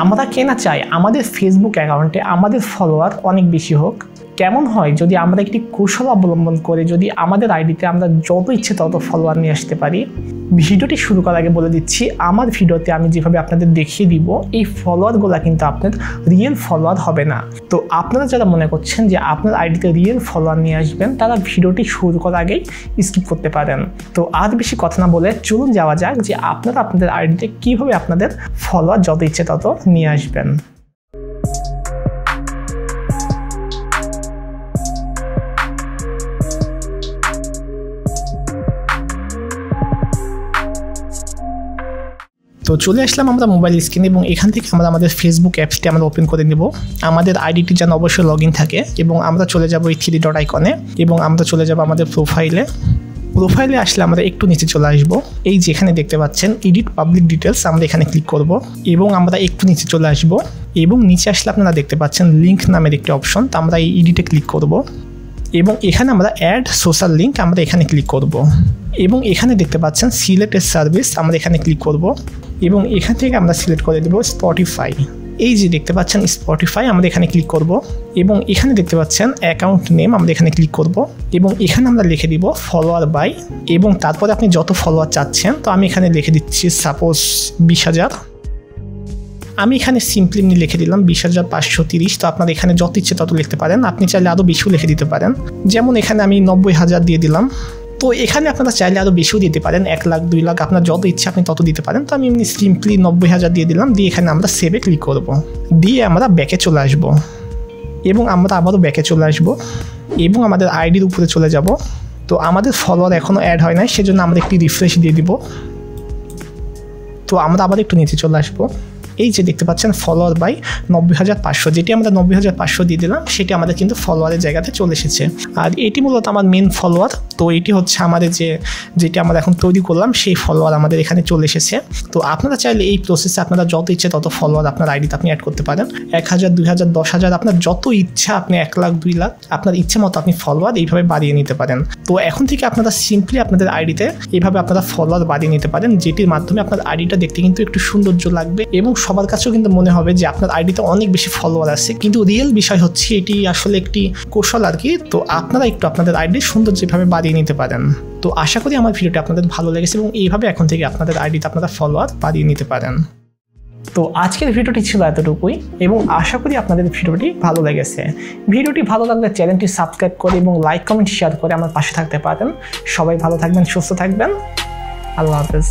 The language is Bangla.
আমরা কে না চাই আমাদের ফেসবুক অ্যাকাউন্টে আমাদের ফলোয়ার অনেক বেশি হোক। কেমন হয় যদি আমরা একটি কৌশল অবলম্বন করে যদি আমাদের আইডিতে আমরা যত ইচ্ছে তত ফলোয়ার নিয়ে আসতে পারি। ভিডিওটি শুরু করার আগে বলে দিচ্ছি, আমার ভিডিওতে আমি যেভাবে আপনাদের দেখিয়ে দিব এই ফলোয়ারগুলো কিন্তু আপনার রিয়েল ফলোয়ার হবে না। তো আপনারা যারা মনে করছেন যে আপনার আইডিতে রিয়েল ফলোয়ার নিয়ে আসবেন, তারা ভিডিওটি শুরু করার আগেই স্কিপ করতে পারেন। তো আর বেশি কথা না বলে চলুন যাওয়া যাক যে আপনারা আপনাদের আইডিতে কীভাবে আপনাদের ফলোয়ার যত ইচ্ছে তত নিয়ে আসবেন। তো চলে আসলাম আমরা মোবাইল স্ক্রিনে এবং এখান থেকে আমরা আমাদের ফেসবুক অ্যাপসটি আমরা ওপেন করে নেব। আমাদের আইডিটি যেন অবশ্যই লগ ইন থাকে এবং আমরা চলে যাব এই 3 ডট আইকনে এবং আমরা চলে যাব আমাদের প্রোফাইলে আসলে আমরা একটু নিচে চলে আসব। এই যেখানে দেখতে পাচ্ছেন এডিট পাবলিক ডিটেলস, আমরা এখানে ক্লিক করব এবং আমরা একটু নিচে চলে আসব এবং নিচে আসলে আপনারা দেখতে পাচ্ছেন লিঙ্ক নামের একটি অপশন, তো আমরা এই এডিটে ক্লিক করব এবং এখানে আমরা অ্যাড সোশ্যাল লিঙ্ক আমরা এখানে ক্লিক করব এবং এখানে দেখতে পাচ্ছেন সিলেক্টেড সার্ভিস, আমরা এখানে ক্লিক করব এবং এখান থেকে আমরা সিলেক্ট করে দেব স্পটিফাই। এই যে দেখতে পাচ্ছেন স্পটিফাই, আমরা এখানে ক্লিক করব এবং এখানে দেখতে পাচ্ছেন অ্যাকাউন্ট নেম, আমরা এখানে ক্লিক করব এবং এখানে আমরা লিখে দিব ফলোয়ার বাই এবং তারপরে আপনি যত ফলোয়ার চাচ্ছেন, তো আমি এখানে লিখে দিচ্ছি সাপোজ 20,000। আমি এখানে সিম্পলি লিখে দিলাম 20,530। তো আপনারা এখানে যত ইচ্ছে তত লিখতে পারেন, আপনি চাইলে আরও বেশিও লিখে দিতে পারেন। যেমন এখানে আমি 90,000 দিয়ে দিলাম। তো এখানে আপনারা চাইলে আরও বেশিও দিতে পারেন, 1 লাখ 2 লাখ আপনার যত ইচ্ছে আপনি তত দিতে পারেন। তো আমি এমনি সিম্পলি 90,000 দিয়ে দিলাম, দিয়ে এখানে আমরা সেভে ক্লিক করব, দিয়ে আমরা ব্যাকে চলে আসব এবং আমরা আবারও ব্যাকে চলে আসব এবং আমাদের আইডির উপরে চলে যাব। তো আমাদের ফলোয়ার এখনও অ্যাড হয় নাই, সেজন্য আমরা একটি রিফ্রেশ দিয়ে দিব। তো আমরা আবার একটু নিচে চলে আসবো। এই যে দেখতে পাচ্ছেন ফলোয়ার বাই 90,500, যেটি আমরা 90,500 দিয়ে দিলাম সেটি আমাদের কিন্তু ফলোয়ারের জায়গাতে চলে এসেছে। আর এটি মূলত আমার মেন ফলোয়ার। তো এটি হচ্ছে আমাদের যেটি আমরা এখন তৈরি করলাম সেই ফলোয়ার আমাদের এখানে চলে এসেছে। তো আপনারা চাইলে এই প্রসেসে আপনারা যত ইচ্ছে তত ফলোয়ার আপনার আইডিতে আপনি অ্যাড করতে পারেন। 1,000, 2,000, 10,000 আপনার যত ইচ্ছা, আপনি 1 লাখ 2 লাখ আপনার ইচ্ছে মতো আপনি ফলোয়ার এইভাবে বাড়িয়ে নিতে পারেন। তো এখন থেকে আপনারা সিম্পলি আপনাদের আইডিতে এইভাবে আপনারা ফলোয়ার বাড়িয়ে নিতে পারেন, যেটির মাধ্যমে আপনার আইডিটা দেখতে কিন্তু একটু সৌন্দর্য লাগবে এবং সবার কাছেও কিন্তু মনে হবে যে আপনার আইডিতে অনেক বেশি ফলোয়ার আছে। কিন্তু রিয়েল বিষয় হচ্ছে এটি আসলে একটি কৌশল আর কি। তো আপনারা একটু আপনাদের আইডির সৌন্দর্যভাবে বাড়িয়ে নিতে পারেন। তো আশা করি আমার ভিডিওটি আপনাদের ভালো লেগেছে এবং এইভাবে এখন থেকে আপনাদের আইডিতে আপনারা ফলোয়ার বাড়িয়ে নিতে পারেন। তো আজকের ভিডিওটি ছিল এতটুকুই এবং আশা করি আপনাদের ভিডিওটি ভালো লেগেছে। ভিডিওটি ভালো লাগলে চ্যানেলটি সাবস্ক্রাইব করে এবং লাইক কমেন্ট শেয়ার করে আমার পাশে থাকতে পারেন। সবাই ভালো থাকবেন, সুস্থ থাকবেন। আল্লাহ হাফেজ।